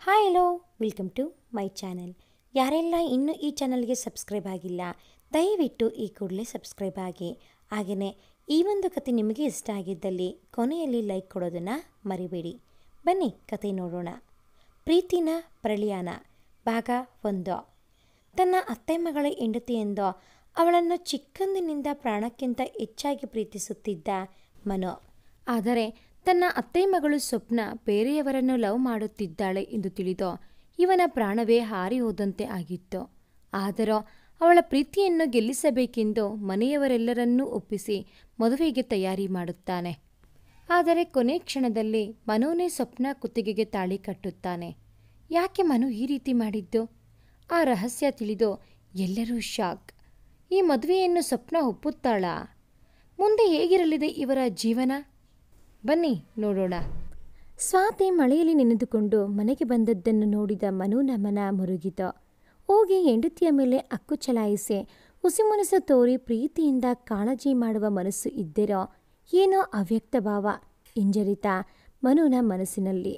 Hi hello welcome to my channel. ಯಾರೆಲ್ಲ ಇನ್ನೂ ಈ ಚಾನಲ್ಗೆ ಸಬ್ಸ್ಕ್ರೈಬ್ ಆಗಿಲ್ಲ ದಯವಿಟ್ಟು ಈ ಕೂಡಲೇ ಸಬ್ಸ್ಕ್ರೈಬ್ ಆಗಿ. ಹಾಗೆಯೇ ಈ ಒಂದು ಕತೆ ನಿಮಗೆ ಇಷ್ಟ ಆಗಿದ್ದಲ್ಲಿ ಕೊನೆಯಲ್ಲಿ ಲೈಕ್ ಕೊಡೋದನ್ನು ಮರಿಬೇಡಿ. ಬನ್ನಿ ಕತೆ ನೋಡೋಣ. ಪ್ರೀತಿನ ಪ್ರಳಿಯಾನ ಭಾಗ 1. ತನ್ನ ಅತ್ತೆ ಮಗಳ ಹೆಂಡತಿಯೆಂದು ಅವಳನ್ನು ಚಿಕ್ಕಂದಿನಿಂದ ಪ್ರಾಣಕ್ಕಿಂತ ಹೆಚ್ಚಾಗಿ ಪ್ರೀತಿಸುತ್ತಿದ್ದ ಮನು. ಆದರೆ ತನ್ನ ಅತ್ತೆ ಮಗಳು ಸ್ವಪ್ನ ಬೇರೆಯವರನ್ನು ಲವ್ ಮಾಡುತ್ತಿದ್ದಾಳೆ ಎಂದು ತಿಳಿದು ಇವನ ಪ್ರಾಣವೇ ಹಾರಿ ಹೋದಂತೆ ಆಗಿತ್ತು. ಆದರೂ ಅವಳ ಪ್ರೀತಿಯನ್ನು ಗೆಲ್ಲಿಸಬೇಕೆಂದು ಮನೆಯವರೆಲ್ಲರನ್ನೂ ಒಪ್ಪಿಸಿ ಮದುವೆಗೆ ತಯಾರಿ ಮಾಡುತ್ತಾನೆ. ಆದರೆ ಕೊನೆ ಕ್ಷಣದಲ್ಲಿ ಮನುನೇ ಸ್ವಪ್ನ ಕುತ್ತಿಗೆಗೆ ತಾಳಿ ಕಟ್ಟುತ್ತಾನೆ. ಯಾಕೆ ಮನು ಈ ರೀತಿ ಮಾಡಿದ್ದು? ಆ ರಹಸ್ಯ ತಿಳಿದು ಎಲ್ಲರೂ ಶಾಕ್. ಈ ಮದುವೆಯನ್ನು ಸ್ವಪ್ನ ಒಪ್ಪುತ್ತಾಳಾ? ಮುಂದೆ ಹೇಗಿರಲಿದೆ ಇವರ ಜೀವನ? ಬನ್ನಿ ನೋಡೋಣ. ಸ್ವಾತಿ ಮಳೆಯಲ್ಲಿ ನೆನೆದುಕೊಂಡು ಮನೆಗೆ ಬಂದದ್ದನ್ನು ನೋಡಿದ ಮನುನ ಮನ ಮುರುಗಿತು. ಹೋಗಿ ಹೆಂಡತಿಯ ಮೇಲೆ ಹಕ್ಕು ಚಲಾಯಿಸಿ ಹುಸಿಮನಸ್ಸು ತೋರಿ ಪ್ರೀತಿಯಿಂದ ಕಾಳಜಿ ಮಾಡುವ ಮನಸ್ಸು ಇದ್ದಿರೋ ಏನೋ ಅವ್ಯಕ್ತ ಭಾವ ಹಿಂಜರಿತ ಮನುನ ಮನಸ್ಸಿನಲ್ಲಿ.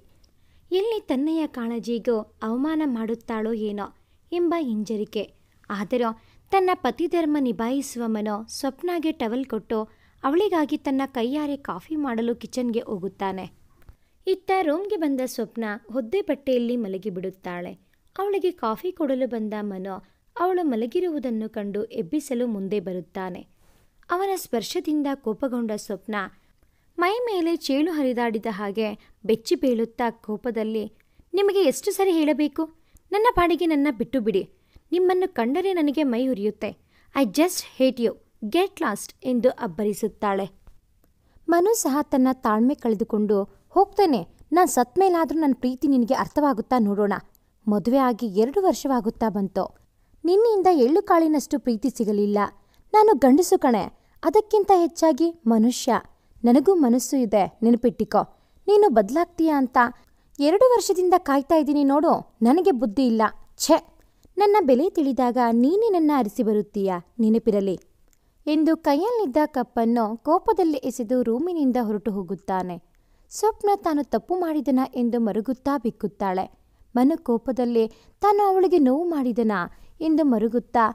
ಎಲ್ಲಿ ತನ್ನೆಯ ಕಾಳಜಿಗೂ ಅವಮಾನ ಮಾಡುತ್ತಾಳೋ ಏನೋ ಎಂಬ ಹಿಂಜರಿಕೆ. ಆದರೂ ತನ್ನ ಪತಿಧರ್ಮ ನಿಭಾಯಿಸುವ ಮನು ಸ್ವಪ್ನಾಗೆ ಟವಲ್ ಕೊಟ್ಟು ಅವಳಿಗಾಗಿ ತನ್ನ ಕೈಯಾರೆ ಕಾಫಿ ಮಾಡಲು ಕಿಚನ್ಗೆ ಹೋಗುತ್ತಾನೆ. ಇತ್ತ ರೂಮ್ಗೆ ಬಂದ ಸ್ವಪ್ನ ಒದ್ದೆ ಬಟ್ಟೆಯಲ್ಲಿ ಮಲಗಿಬಿಡುತ್ತಾಳೆ. ಅವಳಿಗೆ ಕಾಫಿ ಕೊಡಲು ಬಂದ ಮನು ಅವಳು ಮಲಗಿರುವುದನ್ನು ಕಂಡು ಎಬ್ಬಿಸಲು ಮುಂದೆ ಬರುತ್ತಾನೆ. ಅವನ ಸ್ಪರ್ಶದಿಂದ ಕೋಪಗೊಂಡ ಸ್ವಪ್ನ ಮೈ ಮೇಲೆ ಚೇಳು ಹರಿದಾಡಿದ ಹಾಗೆ ಬೆಚ್ಚಿ ಬೀಳುತ್ತಾ ಕೋಪದಲ್ಲಿ, ನಿಮಗೆ ಎಷ್ಟು ಸರಿ ಹೇಳಬೇಕು? ನನ್ನ ಪಾಡಿಗೆ ನನ್ನ ಬಿಟ್ಟು ಬಿಡಿ. ನಿಮ್ಮನ್ನು ಕಂಡರೆ ನನಗೆ ಮೈ ಉರಿಯುತ್ತೆ. I just hate you, get lost ಎಂದು ಅಬ್ಬರಿಸುತ್ತಾಳೆ. ಮನು ಸಹ ತನ್ನ ತಾಳ್ಮೆ ಕಳೆದುಕೊಂಡು, ಹೋಗ್ತೇನೆ, ನಾನು ಸತ್ ಮೇಲಾದರೂ ನನ್ನ ಪ್ರೀತಿ ನಿನಗೆ ಅರ್ಥವಾಗುತ್ತಾ ನೋಡೋಣ. ಮದುವೆ ಆಗಿ 2 ವರ್ಷವಾಗುತ್ತಾ ಬಂತು. ನಿನ್ನಿಂದ ಎಳ್ಳು ಕಾಳಿನಷ್ಟು ಪ್ರೀತಿ ಸಿಗಲಿಲ್ಲ. ನಾನು ಗಂಡಸು ಕಣೆ, ಅದಕ್ಕಿಂತ ಹೆಚ್ಚಾಗಿ ಮನುಷ್ಯ. ನನಗೂ ಮನಸ್ಸು ಇದೆ, ನೆನಪಿಟ್ಟಿಕೋ. ನೀನು ಬದಲಾಗ್ತೀಯಾ ಅಂತ 2 ವರ್ಷದಿಂದ ಕಾಯ್ತಾ ಇದ್ದೀನಿ ನೋಡು. ನನಗೆ ಬುದ್ಧಿ ಇಲ್ಲ. ಛೆ, ನನ್ನ ಬೆಲೆ ತಿಳಿದಾಗ ನೀನೇ ನನ್ನ ಅರಿಸಿ ಬರುತ್ತೀಯಾ, ನೆನಪಿರಲಿ ಎಂದು ಕೈಯಲ್ಲಿದ್ದ ಕಪ್ಪನ್ನು ಕೋಪದಲ್ಲಿ ಎಸೆದು ರೂಮಿನಿಂದ ಹೊರಟು ಹೋಗುತ್ತಾನೆ. ಸ್ವಪ್ನ ತಾನು ತಪ್ಪು ಮಾಡಿದನ ಎಂದು ಮರುಗುತ್ತಾ ಬಿಕ್ಕುತ್ತಾಳೆ. ಮನು ಕೋಪದಲ್ಲಿ ತಾನು ಅವಳಿಗೆ ನೋವು ಮಾಡಿದನಾ ಎಂದು ಮರುಗುತ್ತಾ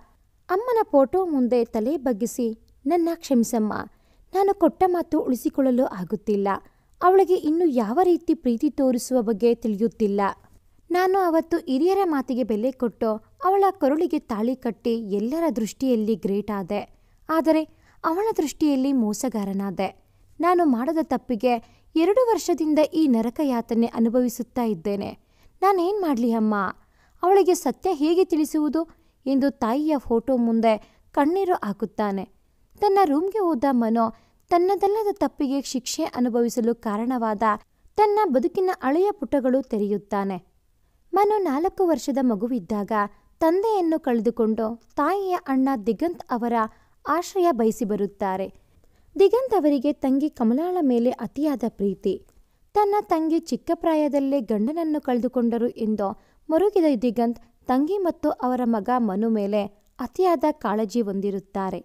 ಅಮ್ಮನ ಫೋಟೋ ಮುಂದೆ ತಲೆ ಬಗ್ಗಿಸಿ, ನನ್ನ ಕ್ಷಮಿಸಮ್ಮ, ನಾನು ಕೊಟ್ಟ ಮಾತು ಉಳಿಸಿಕೊಳ್ಳಲು ಆಗುತ್ತಿಲ್ಲ. ಅವಳಿಗೆ ಇನ್ನು ಯಾವ ರೀತಿ ಪ್ರೀತಿ ತೋರಿಸುವ ಬಗ್ಗೆ ತಿಳಿಯುತ್ತಿಲ್ಲ. ನಾನು ಅವತ್ತು ಹಿರಿಯರ ಮಾತಿಗೆ ಬೆಲೆ ಕೊಟ್ಟು ಅವಳ ಕರುಳಿಗೆ ತಾಳಿ ಕಟ್ಟಿ ಎಲ್ಲರ ದೃಷ್ಟಿಯಲ್ಲಿ ಗ್ರೇಟ್ ಆದೆ. ಆದರೆ ಅವಳ ದೃಷ್ಟಿಯಲ್ಲಿ ಮೋಸಗಾರನಾದೆ. ನಾನು ಮಾಡದ ತಪ್ಪಿಗೆ 2 ವರ್ಷದಿಂದ ಈ ನರಕ ಯಾತನೆ ಅನುಭವಿಸುತ್ತಾ ಇದ್ದೇನೆ. ನಾನೇನು ಮಾಡಲಿ ಅಮ್ಮ? ಅವಳಿಗೆ ಸತ್ಯ ಹೇಗೆ ತಿಳಿಸುವುದು ಎಂದು ತಾಯಿಯ ಫೋಟೋ ಮುಂದೆ ಕಣ್ಣೀರು ಹಾಕುತ್ತಾನೆ. ತನ್ನ ರೂಮ್ಗೆ ಹೋದ ಮನು ತನ್ನದಲ್ಲದ ತಪ್ಪಿಗೆ ಶಿಕ್ಷೆ ಅನುಭವಿಸಲು ಕಾರಣವಾದ ತನ್ನ ಬದುಕಿನ ಹಳೆಯ ಪುಟಗಳು ತೆರೆಯುತ್ತಾನೆ. ಮನು 4 ವರ್ಷದ ಮಗುವಿದ್ದಾಗ ತಂದೆಯನ್ನು ಕಳೆದುಕೊಂಡು ತಾಯಿಯ ಅಣ್ಣ ದಿಗಂತ್ ಅವರ ಆಶ್ರಯ ಬಯಸಿ ಬರುತ್ತಾರೆ. ದಿಗಂತ್ ಅವರಿಗೆ ತಂಗಿ ಕಮಲಾಳ ಮೇಲೆ ಅತಿಯಾದ ಪ್ರೀತಿ. ತನ್ನ ತಂಗಿ ಚಿಕ್ಕ ಪ್ರಾಯದಲ್ಲೇ ಗಂಡನನ್ನು ಕಳೆದುಕೊಂಡರು ಎಂದು ಮರುಗಿದ ದಿಗಂತ್ ತಂಗಿ ಮತ್ತು ಅವರ ಮಗ ಮನು ಮೇಲೆ ಅತಿಯಾದ ಕಾಳಜಿ ಹೊಂದಿರುತ್ತಾರೆ.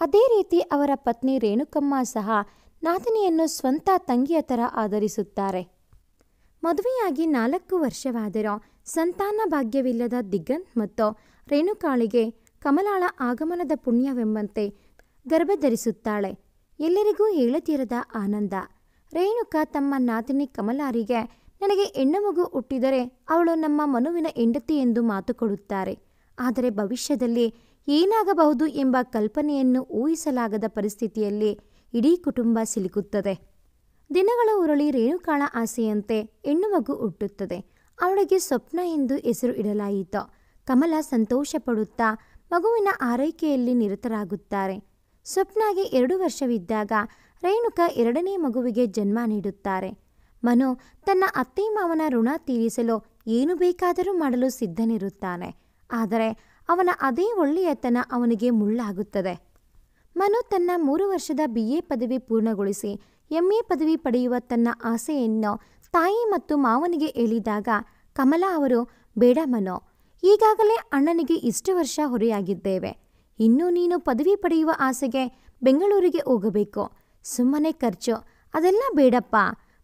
ಅದೇ ರೀತಿ ಅವರ ಪತ್ನಿ ರೇಣುಕಮ್ಮ ಸಹ ನಾದಿನಿಯನ್ನು ಸ್ವಂತ ತಂಗಿಯ ಥರ ಆದರಿಸುತ್ತಾರೆ. ಮದುವೆಯಾಗಿ 4 ವರ್ಷವಾದರೂ ಸಂತಾನ ಭಾಗ್ಯವಿಲ್ಲದ ದಿಗಂತ್ ಮತ್ತು ರೇಣುಕಾಳಿಗೆ ಕಮಲಾಳ ಆಗಮನದ ಪುಣ್ಯವೆಂಬಂತೆ ಗರ್ಭಧರಿಸುತ್ತಾಳೆ. ಎಲ್ಲರಿಗೂ ಹೇಳತೀರದ ಆನಂದ. ರೇಣುಕಾ ತಮ್ಮ ನಾದಿನಿ ಕಮಲಾರಿಗೆ, ನನಗೆ ಹೆಣ್ಣು ಮಗು ಹುಟ್ಟಿದರೆ ಅವಳು ನಮ್ಮ ಮನುವಿನ ಹೆಂಡತಿ ಎಂದು ಮಾತು ಕೊಡುತ್ತಾರೆ. ಆದರೆ ಭವಿಷ್ಯದಲ್ಲಿ ಏನಾಗಬಹುದು ಎಂಬ ಕಲ್ಪನೆಯನ್ನು ಊಹಿಸಲಾಗದ ಪರಿಸ್ಥಿತಿಯಲ್ಲಿ ಇಡೀ ಕುಟುಂಬ ಸಿಲುಕುತ್ತದೆ. ದಿನಗಳು ಉರುಳಿ ರೇಣುಕಾಳ ಆಸೆಯಂತೆ ಹೆಣ್ಣು ಮಗು ಹುಟ್ಟುತ್ತದೆ. ಅವಳಿಗೆ ಸ್ವಪ್ನ ಎಂದು ಹೆಸರು ಇಡಲಾಯಿತು. ಕಮಲ ಸಂತೋಷ ಪಡುತ್ತಾ ಮಗುವಿನ ಆರೈಕೆಯಲ್ಲಿ ನಿರತರಾಗುತ್ತಾರೆ. ಸ್ವಪ್ನಾಗೆ 2 ವರ್ಷವಿದ್ದಾಗ ರೇಣುಕಾ 2ನೇ ಮಗುವಿಗೆ ಜನ್ಮ ನೀಡುತ್ತಾರೆ. ಮನು ತನ್ನ ಅತ್ತೆ ಮಾವನ ಋಣ ತೀರಿಸಲು ಏನು ಬೇಕಾದರೂ ಮಾಡಲು ಸಿದ್ಧನಿರುತ್ತಾನೆ. ಆದರೆ ಅವನ ಅದೇ ಒಳ್ಳೆಯತನ ಅವನಿಗೆ ಮುಳ್ಳಾಗುತ್ತದೆ. ಮನು ತನ್ನ 3 ವರ್ಷದ BA ಪದವಿ ಪೂರ್ಣಗೊಳಿಸಿ MA ಪದವಿ ಪಡೆಯುವ ತನ್ನ ಆಸೆಯನ್ನು ತಾಯಿ ಮತ್ತು ಮಾವನಿಗೆ ಹೇಳಿದಾಗ ಕಮಲಾ ಅವರು, ಬೇಡ ಮನು, ಈಗಾಗಲೇ ಅಣ್ಣನಿಗೆ ಇಷ್ಟು ವರ್ಷ ಹೊರೆಯಾಗಿದ್ದೇವೆ. ಇನ್ನು ನೀನು ಪದವಿ ಪಡೆಯುವ ಆಸೆಗೆ ಬೆಂಗಳೂರಿಗೆ ಹೋಗಬೇಕು. ಸುಮ್ಮನೆ ಖರ್ಚು, ಅದೆಲ್ಲ ಬೇಡಪ್ಪ.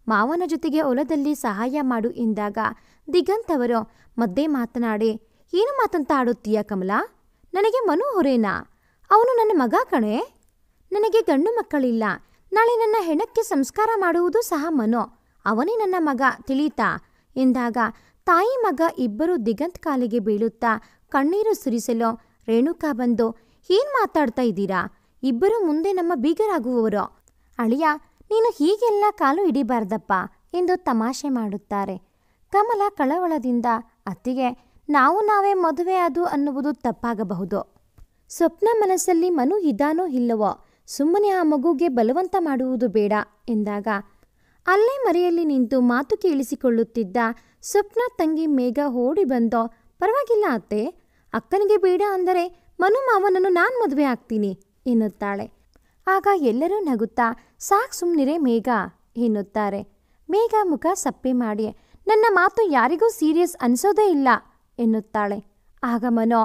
ಮಾವನ ಜೊತೆಗೆ ಹೊಲದಲ್ಲಿ ಸಹಾಯ ಮಾಡು ಎಂದಾಗ ದಿಗಂತ್ ಅವರು ಮಧ್ಯೆ ಮಾತನಾಡಿ, ಏನು ಮಾತಂತ ಆಡುತ್ತೀಯ ಕಮಲಾ? ನನಗೆ ಮನು ಹೊರೇನಾ? ಅವನು ನನ್ನ ಮಗ ಕಣೆ. ನನಗೆ ಗಂಡು ಮಕ್ಕಳಿಲ್ಲ. ನಾಳೆ ನನ್ನ ಹೆಣಕ್ಕೆ ಸಂಸ್ಕಾರ ಮಾಡುವುದು ಸಹ ಮನು. ಅವನೇ ನನ್ನ ಮಗ, ತಿಳಿತಾ ಎಂದಾಗ ತಾಯಿ ಮಗ ಇಬ್ಬರು ದಿಗಂತ್ ಕಾಲಿಗೆ ಬೀಳುತ್ತಾ ಕಣ್ಣೀರು ಸುರಿಸಲು ರೇಣುಕಾ ಬಂದು, ಏನು ಮಾತಾಡ್ತಾ ಇದ್ದೀರಾ? ಇಬ್ಬರು ಮುಂದೆ ನಮ್ಮ ಬೀಗರಾಗುವವರು. ಅಳಿಯ, ನೀನು ಹೀಗೆಲ್ಲ ಕಾಲು ಹಿಡಿಬಾರ್ದಪ್ಪ ಎಂದು ತಮಾಷೆ ಮಾಡುತ್ತಾರೆ. ಕಮಲ ಕಳವಳದಿಂದ, ಅತ್ತಿಗೆ, ನಾವೇ ಮದುವೆ ಅದು ಅನ್ನುವುದು ತಪ್ಪಾಗಬಹುದು. ಸ್ವಪ್ನ ಮನಸ್ಸಲ್ಲಿ ಮನು ಇದ್ದಾನೋ ಇಲ್ಲವೋ, ಸುಮ್ಮನೆ ಆ ಮಗುಗೆ ಬಲವಂತ ಮಾಡುವುದು ಬೇಡ ಎಂದಾಗ ಅಲ್ಲೇ ಮರೆಯಲ್ಲಿ ನಿಂತು ಮಾತು ಕೇಳಿಸಿಕೊಳ್ಳುತ್ತಿದ್ದ ಸ್ವಪ್ನ ತಂಗಿ ಮೇಘ ಓಡಿ ಬಂದೋ, ಪರವಾಗಿಲ್ಲ ಅತ್ತೆ, ಅಕ್ಕನಿಗೆ ಬೇಡ ಅಂದರೆ ಮನು ಮಾವನನ್ನು ನಾನು ಮದುವೆ ಆಗ್ತೀನಿ ಎನ್ನುತ್ತಾಳೆ. ಆಗ ಎಲ್ಲರೂ ನಗುತ್ತಾ, ಸಾಕು ಸುಮ್ಮನಿರೇ ಮೇಘ ಎನ್ನುತ್ತಾರೆ. ಮೇಘ ಮುಖ ಸಪ್ಪೆ ಮಾಡಿ, ನನ್ನ ಮಾತು ಯಾರಿಗೂ ಸೀರಿಯಸ್ ಅನಿಸೋದೇ ಇಲ್ಲ ಎನ್ನುತ್ತಾಳೆ. ಆಗ ಮನೋ,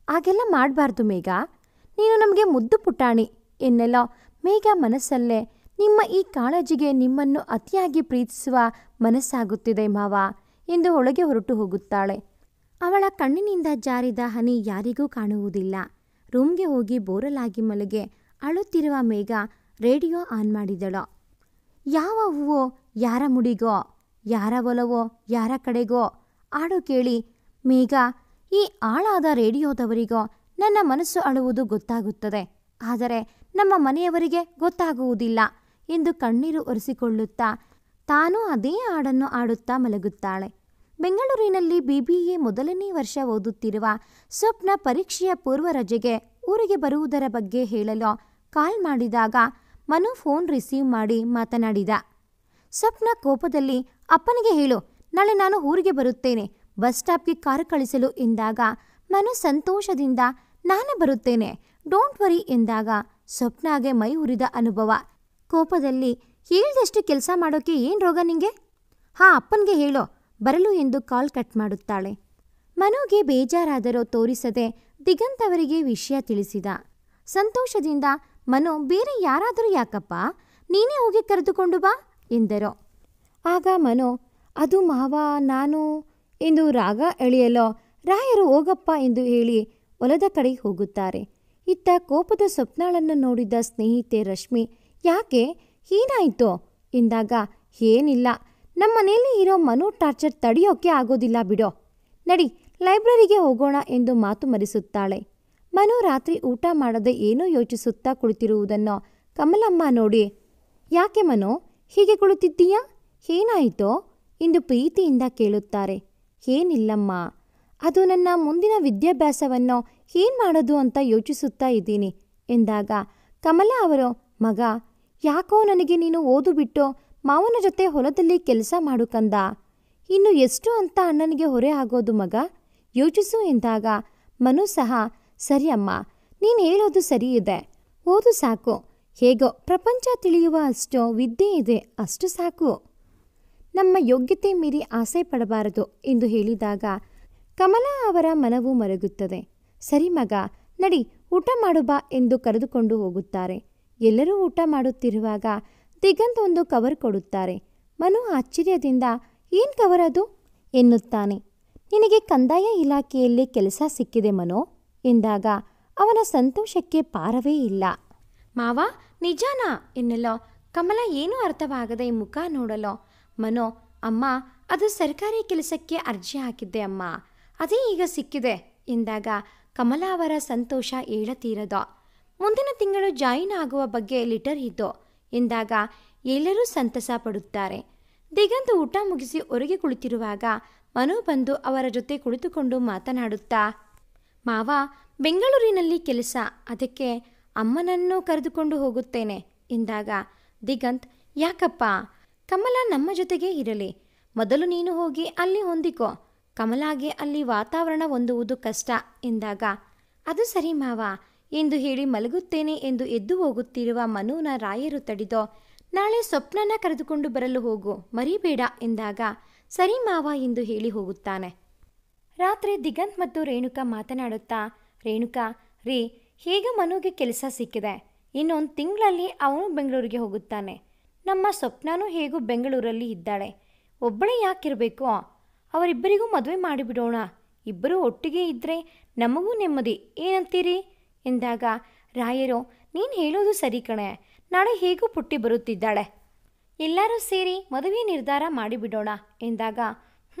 ಹಾಗೆಲ್ಲ ಮಾಡಬಾರ್ದು ಮೇಘ, ನೀನು ನಮಗೆ ಮುದ್ದು ಪುಟಾಣಿ ಎನ್ನಲೋ ಮೇಘ ಮನಸ್ಸಲ್ಲೇ, ನಿಮ್ಮ ಈ ಕಾಳಜಿಗೆ ನಿಮ್ಮನ್ನು ಅತಿಯಾಗಿ ಪ್ರೀತಿಸುವ ಮನಸ್ಸಾಗುತ್ತಿದೆ ಮಾವ ಎಂದು ಒಳಗೆ ಹೊರಟು ಹೋಗುತ್ತಾಳೆ. ಅವಳ ಕಣ್ಣಿನಿಂದ ಜಾರಿದ ಹನಿ ಯಾರಿಗೂ ಕಾಣುವುದಿಲ್ಲ. ರೂಮ್ಗೆ ಹೋಗಿ ಬೋರಲಾಗಿ ಮಲಗೆ ಅಳುತ್ತಿರುವ ಮೇಘ ರೇಡಿಯೋ ಆನ್ ಮಾಡಿದಳು. ಯಾವ ಹೂವೋ ಯಾರ ಮುಡಿಗೋ, ಯಾರ ಒಲವೋ ಯಾರ ಕಡೆಗೋ ಹಾಡು ಕೇಳಿ, ಮೇಘ, ಈ ಆಳಾದ ರೇಡಿಯೋದವರಿಗೋ ನನ್ನ ಮನಸ್ಸು ಅಳುವುದು ಗೊತ್ತಾಗುತ್ತದೆ, ಆದರೆ ನಮ್ಮ ಮನೆಯವರಿಗೆ ಗೊತ್ತಾಗುವುದಿಲ್ಲ ಎಂದು ಕಣ್ಣೀರು ಒರೆಸಿಕೊಳ್ಳುತ್ತಾ ತಾನೂ ಅದೇ ಹಾಡನ್ನು ಆಡುತ್ತಾ ಮಲಗುತ್ತಾಳೆ. ಬೆಂಗಳೂರಿನಲ್ಲಿ BBA ಮೊದಲನೇ ವರ್ಷ ಓದುತ್ತಿರುವ ಸ್ವಪ್ನ ಪರೀಕ್ಷೆಯ ಪೂರ್ವ ರಜೆಗೆ ಊರಿಗೆ ಬರುವುದರ ಬಗ್ಗೆ ಹೇಳಲು ಕಾಲ್ ಮಾಡಿದಾಗ ಮನು ಫೋನ್ ರಿಸೀವ್ ಮಾಡಿ ಮಾತನಾಡಿದ. ಸ್ವಪ್ನ ಕೋಪದಲ್ಲಿ, ಅಪ್ಪನಿಗೆ ಹೇಳು, ನಾಳೆ ನಾನು ಊರಿಗೆ ಬರುತ್ತೇನೆ, ಬಸ್ ಸ್ಟಾಪ್ಗೆ ಕಾರು ಕಳಿಸಲು ಎಂದಾಗ ಮನು ಸಂತೋಷದಿಂದ, ನಾನೇ ಬರುತ್ತೇನೆ, ಡೋಂಟ್ ವರಿ ಎಂದಾಗ ಸ್ವಪ್ನಾಗೆ ಮೈ ಉರಿದ ಅನುಭವ. ಕೋಪದಲ್ಲಿ, ಹೇಳ್ದಷ್ಟು ಕೆಲಸ ಮಾಡೋಕೆ ಏನು ರೋಗ ನಿಂಗೆ? ಅಪ್ಪನಿಗೆ ಹೇಳೋ ಬರಲು ಎಂದು ಕಾಲ್ ಕಟ್ ಮಾಡುತ್ತಾಳೆ. ಮನುಗೆ ಬೇಜಾರಾದರೂ ತೋರಿಸದೆ ದಿಗಂತ್ ಅವರಿಗೆ ವಿಷಯ ತಿಳಿಸಿದ. ಸಂತೋಷದಿಂದ, ಮನು, ಬೇರೆ ಯಾರಾದರೂ ಯಾಕಪ್ಪ, ನೀನೇ ಹೋಗಿ ಕರೆದುಕೊಂಡು ಬಾ ಎಂದರು. ಆಗ ಮನು, ಅದು ಮಾವ, ನಾನು ಎಂದು ರಾಗ ಎಳೆಯಲು ರಾಯರು ಹೋಗಪ್ಪ ಎಂದು ಹೇಳಿ ಹೊಲದ ಕಡೆ ಹೋಗುತ್ತಾರೆ. ಇತ್ತ ಕೋಪದ ಸ್ವಪ್ನಾಳನ್ನು ನೋಡಿದ ಸ್ನೇಹಿತೆ ರಶ್ಮಿ, ಯಾಕೆ, ಏನಾಯಿತು ಎಂದಾಗ, ಏನಿಲ್ಲ, ನಮ್ಮ ಮನೆಯಲ್ಲಿ ಇರೋ ಮನು ಟಾರ್ಚರ್ ತಡೆಯೋಕೆ ಆಗೋದಿಲ್ಲ ಬಿಡೋ, ನಡಿ ಲೈಬ್ರರಿಗೆ ಹೋಗೋಣ ಎಂದು ಮಾತು ಮರೆಸುತ್ತಾಳೆ. ಮನು ರಾತ್ರಿ ಊಟ ಮಾಡದೆ ಏನೋ ಯೋಚಿಸುತ್ತಾ ಕುಳಿತಿರುವುದನ್ನು ಕಮಲಮ್ಮ ನೋಡಿ, ಯಾಕೆ ಮನು ಹೀಗೆ ಕುಳಿತಿದ್ದೀಯಾ, ಏನಾಯಿತೋ ಎಂದು ಪ್ರೀತಿಯಿಂದ ಕೇಳುತ್ತಾರೆ. ಏನಿಲ್ಲಮ್ಮ, ಅದು ನನ್ನ ಮುಂದಿನ ವಿದ್ಯಾಭ್ಯಾಸವನ್ನು ಏನು ಮಾಡೋದು ಅಂತ ಯೋಚಿಸುತ್ತಾ ಇದ್ದೀನಿ ಎಂದಾಗ ಕಮಲಾ ಅವರು, ಮಗ, ಯಾಕೋ ನನಗೆ ನೀನು ಓದು ಬಿಟ್ಟು ಮಾವನ ಜೊತೆ ಹೊಲದಲ್ಲಿ ಕೆಲಸ ಮಾಡು ಕಂದ, ಇನ್ನು ಎಷ್ಟು ಅಂತ ಅಣ್ಣನಿಗೆ ಹೊರೆ ಆಗೋದು ಮಗ, ಯೋಚಿಸು ಎಂದಾಗ ಮನು ಸಹ, ಸರಿ ಅಮ್ಮ, ನೀನು ಹೇಳೋದು ಸರಿ ಇದೆ, ಓದು ಸಾಕು, ಹೇಗೋ ಪ್ರಪಂಚ ತಿಳಿಯುವ ಅಷ್ಟು ವಿದ್ಯೆ ಇದೆ, ಅಷ್ಟು ಸಾಕು, ನಮ್ಮ ಯೋಗ್ಯತೆ ಮೀರಿ ಆಸೆ ಪಡಬಾರದು ಎಂದು ಹೇಳಿದಾಗ ಕಮಲಾ ಅವರ ಮನವು ಮರಗುತ್ತದೆ. ಸರಿ ಮಗ, ನಡಿ ಊಟ ಮಾಡು ಬಾ ಎಂದು ಕರೆದುಕೊಂಡು ಹೋಗುತ್ತಾರೆ. ಎಲ್ಲರೂ ಊಟ ಮಾಡುತ್ತಿರುವಾಗ ದಿಗಂತ್ ಒಂದು ಕವರ್ ಕೊಡುತ್ತಾರೆ. ಮನು ಆಶ್ಚರ್ಯದಿಂದ, ಏನು ಕವರ್ ಅದು ಎನ್ನುತ್ತಾನೆ. ನಿನಗೆ ಕಂದಾಯ ಇಲಾಖೆಯಲ್ಲಿ ಕೆಲಸ ಸಿಕ್ಕಿದೆ ಮನು ಎಂದಾಗ ಅವನ ಸಂತೋಷಕ್ಕೆ ಪಾರವೇ ಇಲ್ಲ. ಮಾವ, ನಿಜಾನಾ ಎನ್ನಲೋ ಕಮಲ ಏನೂ ಅರ್ಥವಾಗದೆ ಮುಖ ನೋಡಲೋ ಮನು, ಅಮ್ಮ, ಅದು ಸರ್ಕಾರಿ ಕೆಲಸಕ್ಕೆ ಅರ್ಜಿ ಹಾಕಿದ್ದೆ ಅಮ್ಮ, ಅದೇ ಈಗ ಸಿಕ್ಕಿದೆ ಎಂದಾಗ ಕಮಲಾ ಅವರ ಸಂತೋಷ ಏಳತೀರದೋ. ಮುಂದಿನ ತಿಂಗಳು ಜಾಯಿನ್ ಆಗುವ ಬಗ್ಗೆ ಲೆಟರ್ ಇದ್ದೋ ಎಂದಾಗ ಎಲ್ಲರೂ ಸಂತಸ ಪಡುತ್ತಾರೆ. ದಿಗಂತ್ ಊಟ ಮುಗಿಸಿ ಹೊರಗೆ ಕುಳಿತಿರುವಾಗ ಮನು ಬಂದು ಅವರ ಜೊತೆ ಕುಳಿತುಕೊಂಡು ಮಾತನಾಡುತ್ತಾ, ಮಾವ, ಬೆಂಗಳೂರಿನಲ್ಲಿ ಕೆಲಸ, ಅದಕ್ಕೆ ಅಮ್ಮನನ್ನು ಕರೆದುಕೊಂಡು ಹೋಗುತ್ತೇನೆ ಎಂದಾಗ ದಿಗಂತ್, ಯಾಕಪ್ಪ, ಕಮಲಾ ನಮ್ಮ ಜೊತೆಗೇ ಇರಲಿ, ಮೊದಲು ನೀನು ಹೋಗಿ ಅಲ್ಲಿ ಹೊಂದಿಕೋ, ಕಮಲಾಗೆ ಅಲ್ಲಿ ವಾತಾವರಣ ಹೊಂದುವುದು ಕಷ್ಟ ಎಂದಾಗ ಅದು ಸರಿ ಮಾವ ಎಂದು ಹೇಳಿ ಮಲಗುತ್ತೇನೆ ಎಂದು ಎದ್ದು ಹೋಗುತ್ತಿರುವ ಮನುನ ರಾಯರು ತಡೆದೋ, ನಾಳೆ ಸ್ವಪ್ನನ ಕರೆದುಕೊಂಡು ಬರಲು ಹೋಗು, ಮರಿಬೇಡ ಎಂದಾಗ ಸರಿ ಮಾವ ಎಂದು ಹೇಳಿ ಹೋಗುತ್ತಾನೆ. ರಾತ್ರಿ ದಿಗಂತ್ ಮತ್ತು ರೇಣುಕಾ ಮಾತನಾಡುತ್ತಾ, ರೇಣುಕಾ, ರೀ, ಹೇಗೆ ಮನುಗೆ ಕೆಲಸ ಸಿಕ್ಕಿದೆ, ಇನ್ನೊಂದು ತಿಂಗಳಲ್ಲಿ ಅವನು ಬೆಂಗಳೂರಿಗೆ ಹೋಗುತ್ತಾನೆ, ನಮ್ಮ ಸ್ವಪ್ನನೂ ಹೇಗೂ ಬೆಂಗಳೂರಲ್ಲಿ ಇದ್ದಾಳೆ, ಒಬ್ಬಳೇ ಯಾಕಿರಬೇಕು, ಅವರಿಬ್ಬರಿಗೂ ಮದುವೆ ಮಾಡಿಬಿಡೋಣ. ಇಬ್ಬರೂ ಒಟ್ಟಿಗೆ ಇದ್ದರೆ ನಮಗೂ ನೆಮ್ಮದಿ, ಏನಂತೀರಿ ಎಂದಾಗ ರಾಯರು, ನೀನು ಹೇಳೋದು ಸರಿ ಕಣೆ, ನಾಳೆ ಹೇಗೂ ಪುಟ್ಟಿ ಬರುತ್ತಿದ್ದಾಳೆ, ಎಲ್ಲರೂ ಸೇರಿ ಮದುವೆ ನಿರ್ಧಾರ ಮಾಡಿಬಿಡೋಣ ಎಂದಾಗ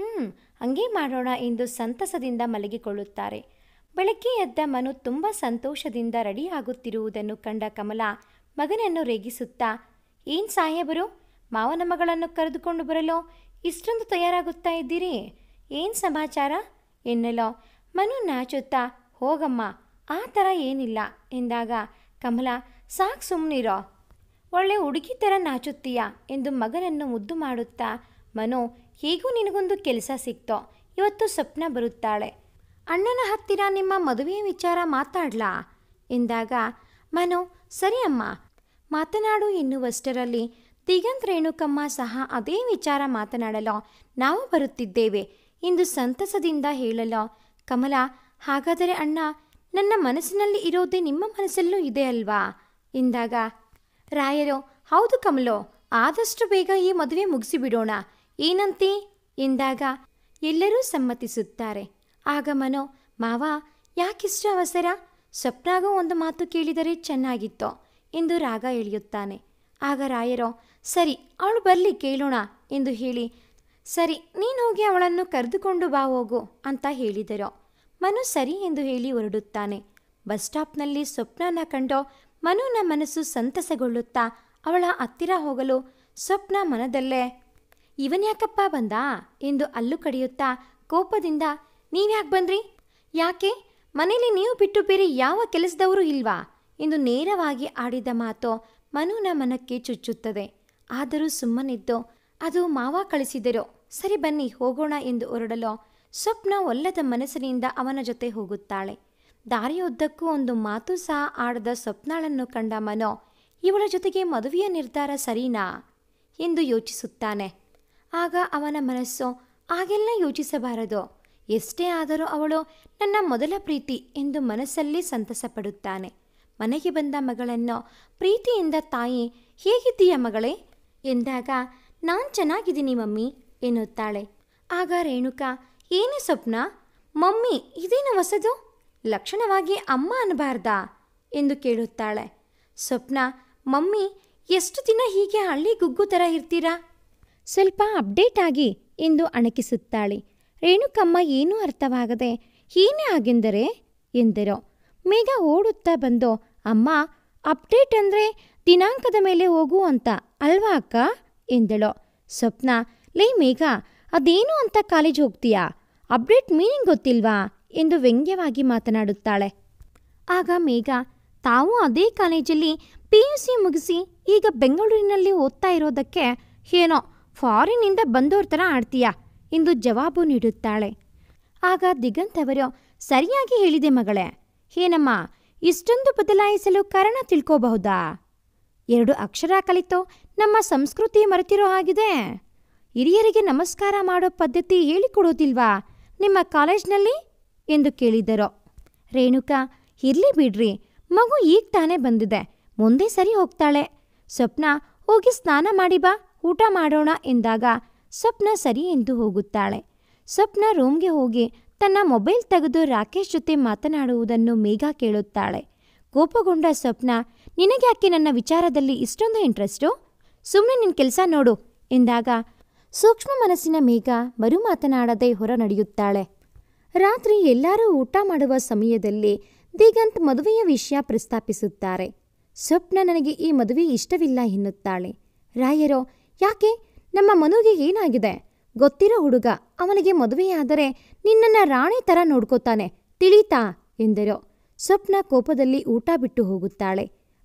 ಹಂಗೇ ಮಾಡೋಣ ಎಂದು ಸಂತಸದಿಂದ ಮಲಗಿಕೊಳ್ಳುತ್ತಾರೆ. ಬೆಳಗ್ಗೆ ಎದ್ದ ಮನು ತುಂಬ ಸಂತೋಷದಿಂದ ರೆಡಿಯಾಗುತ್ತಿರುವುದನ್ನು ಕಂಡ ಕಮಲ ಮಗನನ್ನು ರೇಗಿಸುತ್ತಾ, ಏನು ಸಾಹೇಬರು, ಮಾವನ ಮಗಳನ್ನು ಕರೆದುಕೊಂಡು ಬರಲು ಇಷ್ಟೊಂದು ತಯಾರಾಗುತ್ತಾ ಇದ್ದೀರಿ, ಏನು ಸಮಾಚಾರ ಎನ್ನಲೋ ಮನು ನಾಚುತ್ತಾ, ಹೋಗಮ್ಮ ಆ ಥರ ಏನಿಲ್ಲ ಎಂದಾಗ ಕಮಲ, ಸಾಕು ಸುಮ್ಮನಿರೋ, ಒಳ್ಳೆ ಹುಡುಗಿ ಥರ ನಾಚುತ್ತೀಯಾ ಎಂದು ಮಗನನ್ನು ಮುದ್ದು ಮಾಡುತ್ತಾ, ಮನು ಹೇಗೂ ನಿನಗೊಂದು ಕೆಲಸ ಸಿಕ್ತೋ, ಇವತ್ತು ಸ್ವಪ್ನ ಬರುತ್ತಾಳೆ, ಅಣ್ಣನ ಹತ್ತಿರ ನಿಮ್ಮ ಮದುವೆಯ ವಿಚಾರ ಮಾತಾಡ್ಲಾ ಎಂದಾಗ ಮನು, ಸರಿ ಅಮ್ಮ ಮಾತನಾಡು ಎನ್ನುವಷ್ಟರಲ್ಲಿ ದಿಗಂತ್ ರೇಣುಕಮ್ಮ ಸಹ ಅದೇ ವಿಚಾರ ಮಾತನಾಡಲು ನಾವು ಬರುತ್ತಿದ್ದೇವೆ ಎಂದು ಸಂತಸದಿಂದ ಹೇಳಲು ಕಮಲ, ಹಾಗಾದರೆ ಅಣ್ಣ ನನ್ನ ಮನಸ್ಸಿನಲ್ಲಿ ಇರೋದೇ ನಿಮ್ಮ ಮನಸ್ಸಲ್ಲೂ ಇದೆ ಅಲ್ವಾ ಎಂದಾಗ ರಾಯರು, ಹೌದು ಕಮಲೋ, ಆದಷ್ಟು ಬೇಗ ಈ ಮದುವೆ ಮುಗಿಸಿಬಿಡೋಣ, ಏನಂತೀ ಎಂದಾಗ ಎಲ್ಲರೂ ಸಮ್ಮತಿಸುತ್ತಾರೆ. ಆಗ ಮನು, ಮಾವ ಯಾಕಿಷ್ಟು ಅವಸರ, ಸ್ವಪ್ನಾಗೂ ಒಂದು ಮಾತು ಕೇಳಿದರೆ ಚೆನ್ನಾಗಿತ್ತು ಎಂದು ರಾಗ ಎಳೆಯುತ್ತಾನೆ. ಆಗ ರಾಯರು, ಸರಿ ಅವಳು ಬರಲಿ ಕೇಳೋಣ ಎಂದು ಹೇಳಿ, ಸರಿ ನೀನು ಹೋಗಿ ಅವಳನ್ನು ಕರೆದುಕೊಂಡು ಬಾ ಹೋಗು ಅಂತ ಹೇಳಿದರು. ಮನು ಸರಿ ಎಂದು ಹೇಳಿ ಹೊರಡುತ್ತಾನೆ. ಬಸ್ ಸ್ಟಾಪ್ನಲ್ಲಿ ಸ್ವಪ್ನನ ಕಂಡು ಮನುನ ಮನಸ್ಸು ಸಂತಸಗೊಳ್ಳುತ್ತಾ ಅವಳ ಹತ್ತಿರ ಹೋಗಲು ಸ್ವಪ್ನ ಮನದಲ್ಲೇ, ಇವನ್ಯಾಕಪ್ಪ ಬಂದ ಎಂದು ಅಲ್ಲು ಕಡಿಯುತ್ತಾ ಕೋಪದಿಂದ, ನೀವ್ಯಾಕೆ ಬಂದ್ರಿ, ಯಾಕೆ ಮನೇಲಿ ನೀವು ಬಿಟ್ಟು ಬೇರೆ ಯಾವ ಕೆಲಸದವರು ಇಲ್ವಾ ಎಂದು ನೇರವಾಗಿ ಆಡಿದ ಮಾತು ಮನುನ ಮನಕ್ಕೆ ಚುಚ್ಚುತ್ತದೆ. ಆದರೂ ಸುಮ್ಮನಿದ್ದು, ಅದು ಮಾವ ಕಳಿಸಿದರು, ಸರಿ ಬನ್ನಿ ಹೋಗೋಣ ಎಂದು ಹೊರಡಲು ಸ್ವಪ್ನ ಒಲ್ಲದ ಮನಸ್ಸಿನಿಂದ ಅವನ ಜೊತೆ ಹೋಗುತ್ತಾಳೆ. ದಾರಿಯುದ್ದಕ್ಕೂ ಒಂದು ಮಾತು ಸಹ ಆಡದ ಸ್ವಪ್ನಾಳನ್ನು ಕಂಡ ಮನು, ಇವಳ ಜೊತೆಗೆ ಮದುವೆಯ ನಿರ್ಧಾರ ಸರಿನಾ ಎಂದು ಯೋಚಿಸುತ್ತಾನೆ. ಆಗ ಅವನ ಮನಸ್ಸು, ಹಾಗೆಲ್ಲ ಯೋಚಿಸಬಾರದು, ಎಷ್ಟೇ ಆದರೂ ಅವಳು ನನ್ನ ಮೊದಲ ಪ್ರೀತಿ ಎಂದು ಮನಸ್ಸಲ್ಲಿ ಸಂತಸ ಪಡುತ್ತಾನೆ. ಮನೆಗೆ ಬಂದ ಮಗಳನ್ನು ಪ್ರೀತಿಯಿಂದ ತಾಯಿ, ಹೇಗಿದ್ದೀಯ ಮಗಳೇ ಎಂದಾಗ, ನಾನು ಚೆನ್ನಾಗಿದ್ದೀನಿ ಮಮ್ಮಿ ಎನ್ನುತ್ತಾಳೆ. ಆಗ ರೇಣುಕಾ, ಏನೇ ಸ್ವಪ್ನ, ಮಮ್ಮಿ ಇದೇನು ಹೊಸದು, ಲಕ್ಷಣವಾಗಿ ಅಮ್ಮ ಅನ್ನಬಾರ್ದಾ ಎಂದು ಕೇಳುತ್ತಾಳೆ. ಸ್ವಪ್ನ, ಮಮ್ಮಿ ಎಷ್ಟು ದಿನ ಹೀಗೆ ಹಳ್ಳಿ ಗುಗ್ಗು ಥರ ಇರ್ತೀರಾ, ಸ್ವಲ್ಪ ಅಪ್ಡೇಟ್ ಆಗಿ ಎಂದು ಅಣಕಿಸುತ್ತಾಳೆ. ರೇಣುಕಮ್ಮ ಏನೂ ಅರ್ಥವಾಗದೆ, ಏನೇ ಹಾಗೆಂದರೆ ಎಂದರು. ಮೇಘ ಓಡುತ್ತಾ ಬಂದು, ಅಮ್ಮ ಅಪ್ಡೇಟ್ ಅಂದರೆ ದಿನಾಂಕದ ಮೇಲೆ ಹೋಗು ಅಂತ ಅಲ್ವಾ ಅಕ್ಕ ಎಂದಳು. ಸ್ವಪ್ನ, ಲೇ ಮೇಘ, ಅದೇನು ಅಂತ ಕಾಲೇಜ್ ಹೋಗ್ತೀಯಾ, ಅಪ್ಡೇಟ್ ಮೀನಿಂಗ್ ಗೊತ್ತಿಲ್ವಾ ಎಂದು ವ್ಯಂಗ್ಯವಾಗಿ ಮಾತನಾಡುತ್ತಾಳೆ. ಆಗ ಮೇಘ, ತಾವು ಅದೇ ಕಾಲೇಜಲ್ಲಿ PUC ಮುಗಿಸಿ ಈಗ ಬೆಂಗಳೂರಿನಲ್ಲಿ ಓದ್ತಾ ಇರೋದಕ್ಕೆ ಏನೋ ಫಾರಿನಿಂದ ಬಂದೋರ್ ಥರ ಆಡ್ತೀಯಾ ಎಂದು ಜವಾಬು ನೀಡುತ್ತಾಳೆ. ಆಗ ದಿಗಂತ್ ಅವರು, ಸರಿಯಾಗಿ ಹೇಳಿದೆ ಮಗಳೇ, ಏನಮ್ಮ ಇಷ್ಟೊಂದು ಬದಲಾಯಿಸಲು ಕಾರಣ ತಿಳ್ಕೋಬಹುದಾ, 2 ಅಕ್ಷರ ಕಲಿತು ನಮ್ಮ ಸಂಸ್ಕೃತಿ ಮರೆತಿರೋ ಹಾಗಿದೆ, ಹಿರಿಯರಿಗೆ ನಮಸ್ಕಾರ ಮಾಡೋ ಪದ್ಧತಿ ಹೇಳಿಕೊಡೋದಿಲ್ವಾ ನಿಮ್ಮ ಕಾಲೇಜ್ನಲ್ಲಿ ಎಂದು ಕೇಳಿದರು. ರೇಣುಕಾ, ಇರಲಿ ಬಿಡ್ರಿ, ಮಗು ಈಗ ತಾನೇ ಬಂದಿದೆ, ಮುಂದೆ ಸರಿ ಹೋಗ್ತಾಳೆ. ಸ್ವಪ್ನ, ಹೋಗಿ ಸ್ನಾನ ಮಾಡಿ ಬಾ, ಊಟ ಮಾಡೋಣ ಎಂದಾಗ ಸ್ವಪ್ನ ಸರಿ ಎಂದು ಹೋಗುತ್ತಾಳೆ. ಸ್ವಪ್ನ ರೂಮ್ಗೆ ಹೋಗಿ ತನ್ನ ಮೊಬೈಲ್ ತೆಗೆದು ರಾಕೇಶ್ ಜೊತೆ ಮಾತನಾಡುವುದನ್ನು ಮೇಘ ಕೇಳುತ್ತಾಳೆ. ಕೋಪಗೊಂಡ ಸ್ವಪ್ನ, ನಿನಗ್ಯಾಕೆ ನನ್ನ ವಿಚಾರದಲ್ಲಿ ಇಷ್ಟೊಂದು ಇಂಟ್ರೆಸ್ಟು, ಸುಮ್ಮನೆ ನಿನ್ನ ಕೆಲಸ ನೋಡು ಎಂದಾಗ ಸೂಕ್ಷ್ಮ ಮನಸ್ಸಿನ ಮೇಘ ಮರು ಮಾತನಾಡದೆ ಹೊರ ನಡೆಯುತ್ತಾಳೆ. ರಾತ್ರಿ ಎಲ್ಲರೂ ಊಟ ಮಾಡುವ ಸಮಯದಲ್ಲಿ ದಿಗಂತ್ ಮದುವೆಯ ವಿಷಯ ಪ್ರಸ್ತಾಪಿಸುತ್ತಾರೆ. ಸ್ವಪ್ನ, ನನಗೆ ಈ ಮದುವೆ ಇಷ್ಟವಿಲ್ಲ ಎನ್ನುತ್ತಾಳೆ. ರಾಯರು, ಯಾಕೆ, ನಮ್ಮ ಮನುಗೆ ಏನಾಗಿದೆ, ಗೊತ್ತಿರೋ ಹುಡುಗ, ಅವನಿಗೆ ಮದುವೆಯಾದರೆ ನಿನ್ನನ್ನು ರಾಣಿ ಥರ ನೋಡ್ಕೋತಾನೆ, ತಿಳಿತಾ ಎಂದರು. ಸ್ವಪ್ನ ಕೋಪದಲ್ಲಿ ಊಟ ಬಿಟ್ಟು ಹೋಗುತ್ತಾಳೆ.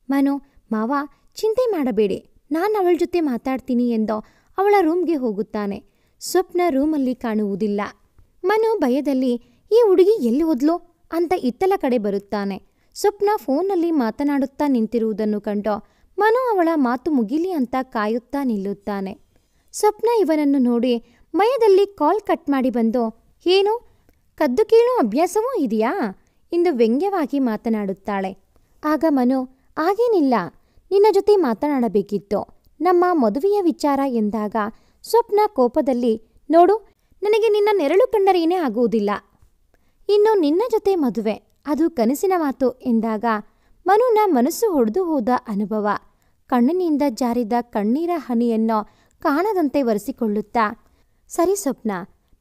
ಮನು, ಮಾವ ಚಿಂತೆ ಮಾಡಬೇಡಿ, ನಾನು ಅವಳ ಜೊತೆ ಮಾತಾಡ್ತೀನಿ ಎಂದು ಅವಳ ರೂಮ್ಗೆ ಹೋಗುತ್ತಾನೆ. ಸ್ವಪ್ನ ರೂಮಲ್ಲಿ ಕಾಣುವುದಿಲ್ಲ. ಮನು ಭಯದಲ್ಲಿ, ಈ ಹುಡುಗಿ ಎಲ್ಲಿ ಹೋದ್ಲು ಅಂತ ಇತ್ತಲ ಕಡೆ ಬರುತ್ತಾನೆ. ಸ್ವಪ್ನ ಫೋನ್ನಲ್ಲಿ ಮಾತನಾಡುತ್ತಾ ನಿಂತಿರುವುದನ್ನು ಕಂಡು ಮನು ಅವಳ ಮಾತು ಮುಗಿಲಿ ಅಂತ ಕಾಯುತ್ತಾ ನಿಲ್ಲುತ್ತಾನೆ. ಸ್ವಪ್ನ ಇವನನ್ನು ನೋಡಿ ಮಯದಲ್ಲಿ ಕಾಲ್ ಕಟ್ ಮಾಡಿ ಬಂದು, ಏನು ಕದ್ದು ಕೀಳೋ ಅಭ್ಯಾಸವೂ ಇದೆಯಾ ಎಂದು ವ್ಯಂಗ್ಯವಾಗಿ ಮಾತನಾಡುತ್ತಾಳೆ. ಆಗ ಮನು, ಹಾಗೇನಿಲ್ಲ, ನಿನ್ನ ಜೊತೆ ಮಾತನಾಡಬೇಕಿತ್ತು, ನಮ್ಮ ಮದುವೆಯ ವಿಚಾರ ಎಂದಾಗ ಸ್ವಪ್ನ ಕೋಪದಲ್ಲಿ, ನೋಡು ನನಗೆ ನಿನ್ನ ನೆರಳು ಕಂಡರೇನೇ ಆಗುವುದಿಲ್ಲ. ಇನ್ನು ನಿನ್ನ ಜೊತೆ ಮದುವೆ, ಅದು ಕನಸಿನ ಮಾತು ಎಂದಾಗ ಮನುನ ಮನಸ್ಸು ಹೊಡೆದು ಹೋದ ಅನುಭವ. ಕಣ್ಣಿನಿಂದ ಜಾರಿದ ಕಣ್ಣೀರ ಹನಿಯನ್ನು ಕಾಣದಂತೆ ಒರೆಸಿಕೊಳ್ಳುತ್ತಾ, ಸರಿ ಸ್ವಪ್ನ,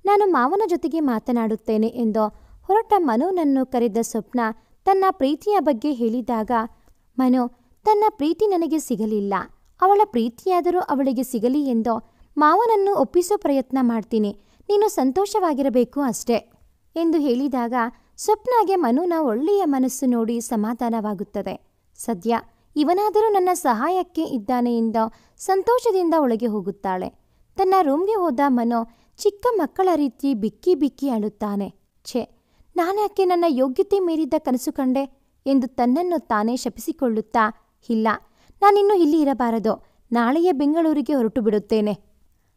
ನಾನು ಮಾವನ ಜೊತೆಗೆ ಮಾತನಾಡುತ್ತೇನೆ ಎಂದು ಹೊರಟ ಮನುನನ್ನು ಕರೆದ ಸ್ವಪ್ನ ತನ್ನ ಪ್ರೀತಿಯ ಬಗ್ಗೆ ಹೇಳಿದಾಗ, ಮನು, ತನ್ನ ಪ್ರೀತಿ ನನಗೆ ಸಿಗಲಿಲ್ಲ, ಅವಳ ಪ್ರೀತಿಯಾದರೂ ಅವಳಿಗೆ ಸಿಗಲಿ ಎಂದು ಮಾವನನ್ನು ಒಪ್ಪಿಸೋ ಪ್ರಯತ್ನ ಮಾಡ್ತೀನಿ, ನೀನು ಸಂತೋಷವಾಗಿರಬೇಕು ಅಷ್ಟೇ ಎಂದು ಹೇಳಿದಾಗ ಸ್ವಪ್ನಾಗೆ ಮನುನ ಒಳ್ಳೆಯ ಮನಸ್ಸು ನೋಡಿ ಸಮಾಧಾನವಾಗುತ್ತದೆ. ಸದ್ಯ ಇವನಾದರೂ ನನ್ನ ಸಹಾಯಕ್ಕೆ ಇದ್ದಾನೆ ಎಂದು ಸಂತೋಷದಿಂದ ಒಳಗೆ ಹೋಗುತ್ತಾಳೆ. ತನ್ನ ರೂಮ್ಗೆ ಹೋದ ಮನು ಚಿಕ್ಕ ಮಕ್ಕಳ ರೀತಿ ಬಿಕ್ಕಿ ಬಿಕ್ಕಿ ಅಳುತ್ತಾನೆ. ಛೆ, ನಾನ್ಯಾಕೆ ನನ್ನ ಯೋಗ್ಯತೆ ಮೀರಿದ ಕನಸು ಕಂಡೆ ಎಂದು ತನ್ನನ್ನು ತಾನೇ ಶಪಿಸಿಕೊಳ್ಳುತ್ತಾ, ಇಲ್ಲ, ನಾನಿನ್ನೂ ಇಲ್ಲಿ ಇರಬಾರದು, ನಾಳೆಯೇ ಬೆಂಗಳೂರಿಗೆ ಹೊರಟು ಬಿಡುತ್ತೇನೆ.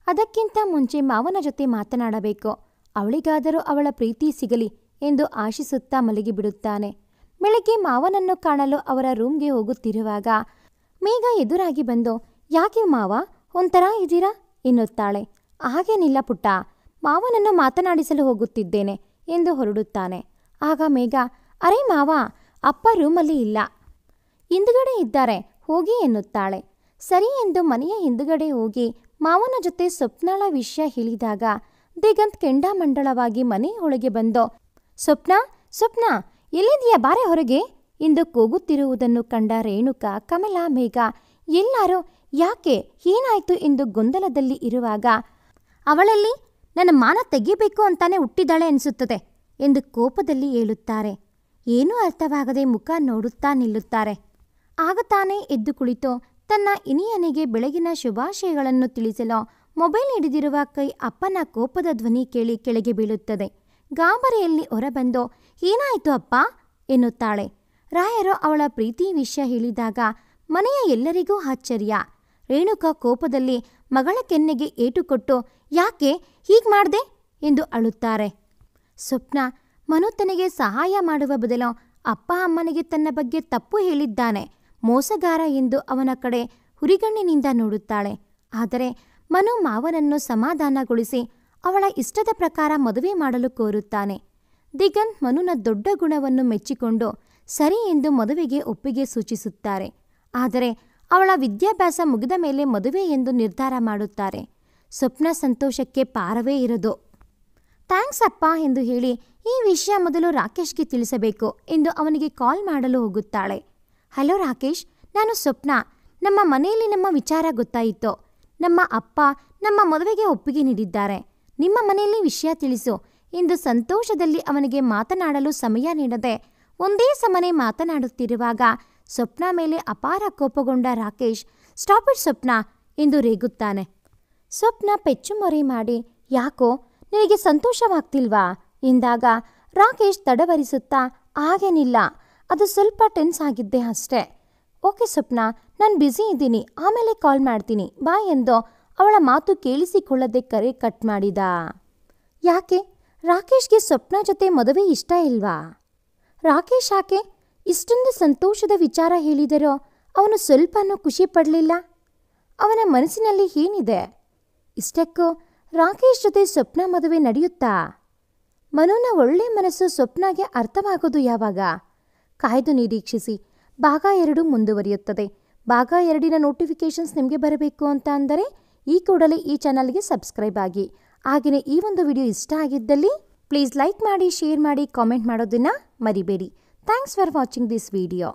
ಅದಕ್ಕಿಂತ ಮುಂಚೆ ಮಾವನ ಜೊತೆ ಮಾತನಾಡಬೇಕು, ಅವಳಿಗಾದರೂ ಅವಳ ಪ್ರೀತಿ ಸಿಗಲಿ ಎಂದು ಆಶಿಸುತ್ತಾ ಮಲಗಿಬಿಡುತ್ತಾನೆ. ಬೆಳಗ್ಗೆ ಮಾವನನ್ನು ಕಾಣಲು ಅವರ ರೂಮ್ಗೆ ಹೋಗುತ್ತಿರುವಾಗ ಮೇಘ ಎದುರಾಗಿ ಬಂದು, ಯಾಕೆ ಮಾವ ಒಂಥರ ಇದ್ದೀರಾ ಎನ್ನುತ್ತಾಳೆ. ಹಾಗೇನಿಲ್ಲ ಪುಟ್ಟ, ಮಾವನನ್ನು ಮಾತನಾಡಿಸಲು ಹೋಗುತ್ತಿದ್ದೇನೆ ಎಂದು ಹೊರಡುತ್ತಾನೆ. ಆಗ ಮೇಘ, ಅರೆ ಮಾವ, ಅಪ್ಪ ರೂಮಲ್ಲಿ ಇಲ್ಲ, ಹಿಂದುಗಡೆ ಇದ್ದಾರೆ, ಹೋಗಿ ಎನ್ನುತ್ತಾಳೆ. ಸರಿ ಎಂದು ಮನೆಯ ಹಿಂದುಗಡೆ ಹೋಗಿ ಮಾವನ ಜೊತೆ ಸ್ವಪ್ನಳ ವಿಷಯ ಹೇಳಿದಾಗ ದಿಗಂತ್ ಕೆಂಡಾಮಂಡಲವಾಗಿ ಮನೆಯೊಳಗೆ ಬಂದು, ಸ್ವಪ್ನ ಸ್ವಪ್ನ ಎಲ್ಲಿದೆಯಾ, ಬಾರೆ ಹೊರಗೆ ಎಂದು ಕೂಗುತ್ತಿರುವುದನ್ನು ಕಂಡ ರೇಣುಕಾ, ಕಮಲಾ, ಮೇಘ ಎಲ್ಲರೂ ಯಾಕೆ, ಏನಾಯ್ತು ಎಂದು ಗೊಂದಲದಲ್ಲಿ ಇರುವಾಗ, ಅವಳಲ್ಲಿ ನನ್ನ ಮಾನ ತೆಗಿಬೇಕು ಅಂತಾನೆ ಹುಟ್ಟಿದಾಳೆ ಅನಿಸುತ್ತದೆ ಎಂದು ಕೋಪದಲ್ಲಿ ಹೇಳುತ್ತಾರೆ. ಏನೂ ಅರ್ಥವಾಗದೆ ಮುಖ ನೋಡುತ್ತಾ ನಿಲ್ಲುತ್ತಾರೆ. ಆಗ ತಾನೇ ಎದ್ದು ಕುಳಿತು ತನ್ನ ಇನಿಯನಿಗೆ ಬೆಳಗಿನ ಶುಭಾಶಯಗಳನ್ನು ತಿಳಿಸಲು ಮೊಬೈಲ್ ಹಿಡಿದಿರುವ ಕೈ ಅಪ್ಪನ ಕೋಪದ ಧ್ವನಿ ಕೇಳಿ ಕೆಳಗೆ ಬೀಳುತ್ತದೆ. ಗಾಬರಿಯಲ್ಲಿ ಹೊರಬಂದು, ಏನಾಯಿತು ಅಪ್ಪ ಎನ್ನುತ್ತಾಳೆ. ರಾಯರು ಅವಳ ಪ್ರೀತಿ ವಿಷಯ ಹೇಳಿದಾಗ ಮನೆಯ ಎಲ್ಲರಿಗೂ ಆಶ್ಚರ್ಯ. ರೇಣುಕಾ ಕೋಪದಲ್ಲಿ ಮಗಳ ಕೆನ್ನೆಗೆ ಏಟು ಕೊಟ್ಟು, ಯಾಕೆ ಹೀಗೆ ಮಾಡ್ದೆ ಎಂದು ಅಳುತ್ತಾರೆ. ಸ್ವಪ್ನ, ಮನು ತನಗೆ ಸಹಾಯ ಮಾಡುವ ಬದಲು ಅಪ್ಪ ಅಮ್ಮನಿಗೆ ತನ್ನ ಬಗ್ಗೆ ತಪ್ಪು ಹೇಳಿದ್ದಾನೆ, ಮೋಸಗಾರ ಎಂದು ಅವನ ಕಡೆ ಹುರಿಗಣ್ಣಿನಿಂದ ನೋಡುತ್ತಾಳೆ. ಆದರೆ ಮನು ಮಾವನನ್ನು ಸಮಾಧಾನಗೊಳಿಸಿ ಅವಳ ಇಷ್ಟದ ಪ್ರಕಾರ ಮದುವೆ ಮಾಡಲು ಕೋರುತ್ತಾನೆ. ದಿಗಂತ್ ಮನುನ ದೊಡ್ಡ ಗುಣವನ್ನು ಮೆಚ್ಚಿಕೊಂಡು ಸರಿ ಎಂದು ಮದುವೆಗೆ ಒಪ್ಪಿಗೆ ಸೂಚಿಸುತ್ತಾರೆ. ಆದರೆ ಅವಳ ವಿದ್ಯಾಭ್ಯಾಸ ಮುಗಿದ ಮೇಲೆ ಮದುವೆ ಎಂದು ನಿರ್ಧಾರ ಮಾಡುತ್ತಾರೆ. ಸ್ವಪ್ನ ಸಂತೋಷಕ್ಕೆ ಪಾರವೇ ಇರದು. ಥ್ಯಾಂಕ್ಸ್ ಅಪ್ಪ ಎಂದು ಹೇಳಿ ಈ ವಿಷಯ ಮೊದಲು ರಾಕೇಶ್ಗೆ ತಿಳಿಸಬೇಕು ಎಂದು ಅವನಿಗೆ ಕಾಲ್ ಮಾಡಲು ಹೋಗುತ್ತಾಳೆ. ಹಲೋ ರಾಕೇಶ್, ನಾನು ಸ್ವಪ್ನ. ನಮ್ಮ ಮನೆಯಲ್ಲಿ ನಮ್ಮ ವಿಚಾರ ಗೊತ್ತಾಯಿತು. ನಮ್ಮ ಅಪ್ಪ ನಮ್ಮ ಮದುವೆಗೆ ಒಪ್ಪಿಗೆ ನೀಡಿದ್ದಾರೆ. ನಿಮ್ಮ ಮನೆಯಲ್ಲಿ ವಿಷಯ ತಿಳಿಸು ಎಂದು ಸಂತೋಷದಲ್ಲಿ ಅವನಿಗೆ ಮಾತನಾಡಲು ಸಮಯ ನೀಡದೆ ಒಂದೇ ಸಮನೆ ಮಾತನಾಡುತ್ತಿರುವಾಗ ಸ್ವಪ್ನ ಮೇಲೆ ಅಪಾರ ಕೋಪಗೊಂಡ ರಾಕೇಶ್, ಸ್ಟಾಪ್ ಇಟ್ ಸ್ವಪ್ನ ಎಂದು ರೇಗುತ್ತಾನೆ. ಸ್ವಪ್ನ ಪೆಚ್ಚುಮೊರೆ ಮಾಡಿ, ಯಾಕೋ ನಿನಗೆ ಸಂತೋಷವಾಗ್ತಿಲ್ವಾ ಎಂದಾಗ ರಾಕೇಶ್ ತಡವರಿಸುತ್ತಾ, ಹಾಗೇನಿಲ್ಲ, ಅದು ಸ್ವಲ್ಪ ಟೆನ್ಸ್ ಆಗಿದ್ದೆ ಅಷ್ಟೇ. ಓಕೆ ಸ್ವಪ್ನ, ನಾನು ಬ್ಯುಸಿ ಇದ್ದೀನಿ, ಆಮೇಲೆ ಕಾಲ್ ಮಾಡ್ತೀನಿ ಬಾಯ್ ಎಂದು ಅವಳ ಮಾತು ಕೇಳಿಸಿಕೊಳ್ಳದೆ ಕರೆ ಕಟ್ ಮಾಡಿದ. ಯಾಕೆ ರಾಕೇಶ್ಗೆ ಸ್ವಪ್ನ ಜೊತೆ ಮದುವೆ ಇಷ್ಟ ಇಲ್ವಾ? ರಾಕೇಶ್ ಯಾಕೆ ಇಷ್ಟೊಂದು ಸಂತೋಷದ ವಿಚಾರ ಹೇಳಿದರೋ ಅವನು ಸ್ವಲ್ಪನೂ ಖುಷಿ ಪಡಲಿಲ್ಲ. ಅವನ ಮನಸ್ಸಿನಲ್ಲಿ ಏನಿದೆ? ಇಷ್ಟಕ್ಕೂ ರಾಕೇಶ್ ಜೊತೆ ಸ್ವಪ್ನ ಮದುವೆ ನಡೆಯುತ್ತಾ? ಮನುನ ಒಳ್ಳೆ ಮನಸ್ಸು ಸ್ವಪ್ನಗೆ ಅರ್ಥವಾಗೋದು ಯಾವಾಗ? ಕಾಯ್ದು ನಿರೀಕ್ಷಿಸಿ. ಭಾಗ 2 ಮುಂದುವರಿಯುತ್ತದೆ. ಭಾಗ 2ನ ನೋಟಿಫಿಕೇಷನ್ಸ್ ನಿಮಗೆ ಬರಬೇಕು ಅಂತ ಅಂದರೆ ಈ ಕೂಡಲೇ ಈ ಚಾನಲ್ಗೆ ಸಬ್ಸ್ಕ್ರೈಬ್ ಆಗಿ. ಹಾಗೆಯೇ ಈ ಒಂದು ವಿಡಿಯೋ ಇಷ್ಟ ಆಗಿದ್ದಲ್ಲಿ ಪ್ಲೀಸ್ ಲೈಕ್ ಮಾಡಿ, ಶೇರ್ ಮಾಡಿ, ಕಾಮೆಂಟ್ ಮಾಡೋದನ್ನು ಮರಿಬೇಡಿ. Thanks for watching this video.